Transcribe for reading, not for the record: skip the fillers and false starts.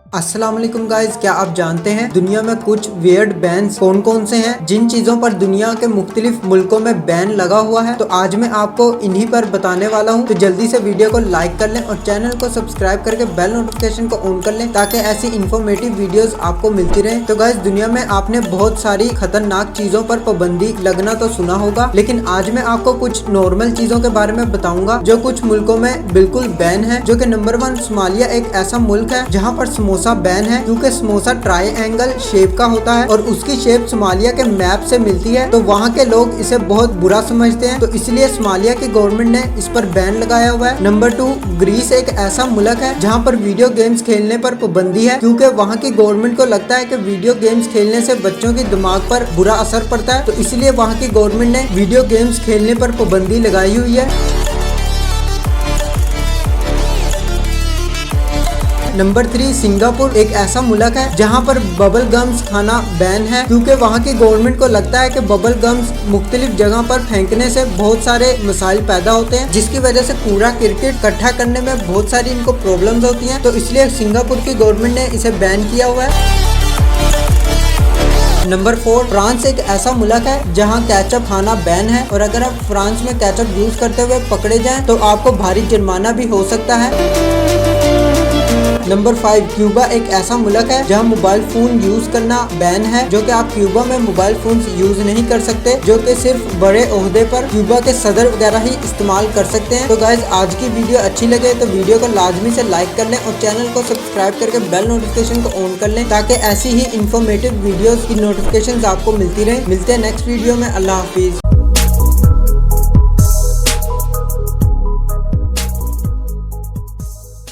अस्सलाम वालेकुम गाइस, क्या आप जानते हैं दुनिया में कुछ वियर्ड बैन्स कौन कौन से हैं जिन चीजों पर दुनिया के मुख्तलिफ मुल्कों में बैन लगा हुआ है। तो आज मैं आपको इन्हीं पर बताने वाला हूं। तो जल्दी से वीडियो को लाइक कर लें और चैनल को सब्सक्राइब करके बेल नोटिफिकेशन को ऑन कर लें ताकि ऐसी इन्फॉर्मेटिव वीडियोस आपको मिलती रहे। तो गाइस, दुनिया में आपने बहुत सारी खतरनाक चीजों पर पाबंदी लगना तो सुना होगा, लेकिन आज मैं आपको कुछ नॉर्मल चीजों के बारे में बताऊंगा जो कुछ मुल्कों में बिल्कुल बैन है। जो कि नंबर 1 सोमालिया एक ऐसा मुल्क है जहाँ पर समोसा बैन है, क्योंकि समोसा ट्रायंगल शेप का होता है और उसकी शेप सोमालिया के मैप से मिलती है। तो वहाँ के लोग इसे बहुत बुरा समझते हैं, तो इसलिए सोमालिया की गवर्नमेंट ने इस पर बैन लगाया हुआ है। नंबर 2 ग्रीस एक ऐसा मुल्क है जहाँ पर वीडियो गेम्स खेलने पर पाबंदी है, क्योंकि वहाँ की गवर्नमेंट को लगता है कि वीडियो गेम्स खेलने से बच्चों की दिमाग पर बुरा असर पड़ता है। तो इसलिए वहाँ की गवर्नमेंट ने वीडियो गेम्स खेलने पर पाबंदी लगाई हुई है। नंबर 3 सिंगापुर एक ऐसा मुल्क है जहाँ पर बबल गम्स खाना बैन है, क्योंकि वहाँ की गवर्नमेंट को लगता है कि बबल गम्स मुख्तलिफ जगह पर फेंकने से बहुत सारे मसाइल पैदा होते हैं, जिसकी वजह से कूड़ा क्रिकेट इकट्ठा करने में बहुत सारी इनको प्रॉब्लम्स होती हैं। तो इसलिए सिंगापुर की गवर्नमेंट ने इसे बैन किया हुआ है। नंबर 4 फ्रांस एक ऐसा मुल्क है जहां केचप खाना बैन है, और अगर आप फ्रांस में केचप यूज करते हुए पकड़े जाएं तो आपको भारी जुर्माना भी हो सकता है। नंबर 5 क्यूबा एक ऐसा मुल्क है जहां मोबाइल फोन यूज करना बैन है, जो कि आप क्यूबा में मोबाइल फोन यूज नहीं कर सकते, जो कि सिर्फ बड़े ओहदे पर क्यूबा के सदर वगैरह ही इस्तेमाल कर सकते हैं। तो गाइज, आज की वीडियो अच्छी लगे तो वीडियो को लाजमी से लाइक कर लें और चैनल को सब्सक्राइब करके बेल नोटिफिकेशन को ऑन कर लें ताकि ऐसी ही इंफॉर्मेटिव वीडियोस की नोटिफिकेशन आपको मिलती रहे। मिलते हैं नेक्स्ट वीडियो में। अल्लाह हाफिज।